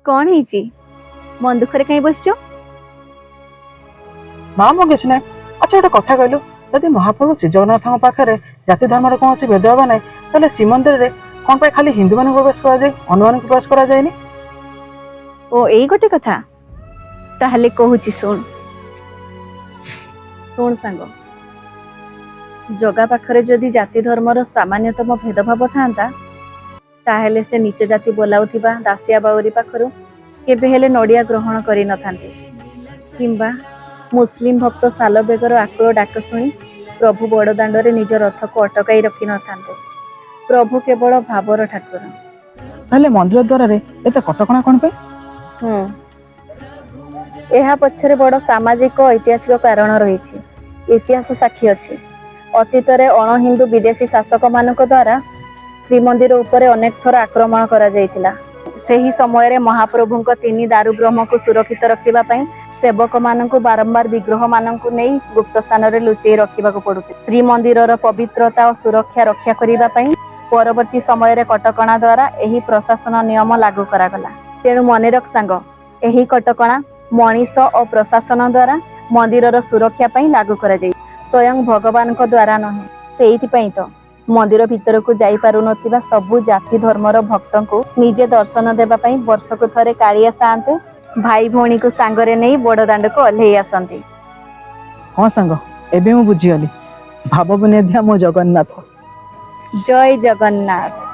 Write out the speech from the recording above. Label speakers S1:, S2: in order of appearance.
S1: कौन है मन दुखरे कहीं बसचो?
S2: माँ मो किसी ना। अच्छा गोटे कथा कहलु जदि महाप्रभु श्री जगन्नाथ पाखे जाति धर्म कौन भेदभाव ना तेल श्रीमंदिर में कौन पे खाली हिंदू मान प्रवेश कराए अन्य प्रवेश कराए?
S1: ओ यही गोटे कथा ताहले कहूची सुन सुन सांग जगा पाखरे जदि जाति धर्मर सामान्यतम भेदभाव था ताहेले से नीच जाति बोलाउथिबा दासिया बाउरी पाखरु केबे हेले नडिया ग्रहण करि नथांते किंबा मुस्लिम भक्त सालबेगर आकुल डाक शुणी प्रभु बड़दाण्डरे निज रथ को अटकाई रखि नथांते। प्रभु केवल भावर ठाकुर।
S2: ताहले मंदिर द्वार एत कटकणा कौन पे?
S1: यह पछरे बड़ सामाजिक ऐतिहासिक कारण रही। इतिहास साक्षी अच्छी अतीत अण हिंदू विदेशी शासक मान द्वारा श्रीमंदिर उपरे अनेक थर आक्रमण करा जायतिला। सेही समय रे महाप्रभु तीन दारु ब्रह्म को सुरक्षित रखिबा पई सेवक मानकु बारंबार विग्रह मानकु नै गुप्त स्थान रे लुचेई रखिबा को पड़ुते। श्रीमंदिर पवित्रता और सुरक्षा रक्षा करिबा पई परवर्ती समय रे कटकणा द्वारा एही प्रशासन नियम लागू करागला। तेणु मने रख सांग एही कटकणा मनीष और प्रशासन द्वारा मंदिर सुरक्षा पई लागू करा जाय स्वयं भगवान को द्वारा नहे। सेहिति पई तो मंदिर भीतर को जाई पारु नथिबा सबु जाति धर्मर भक्तों को निजे दर्शन देबा पई वर्षको थरे कालिया सान्ते भाई भौणी को सांगरे नहीं बड़दाण्ड को ओल्हेई आसंती।
S2: हाँ सांग एबे मु बुझिगली भाव बने दिया मो जगन्नाथ।
S1: जय जगन्नाथ।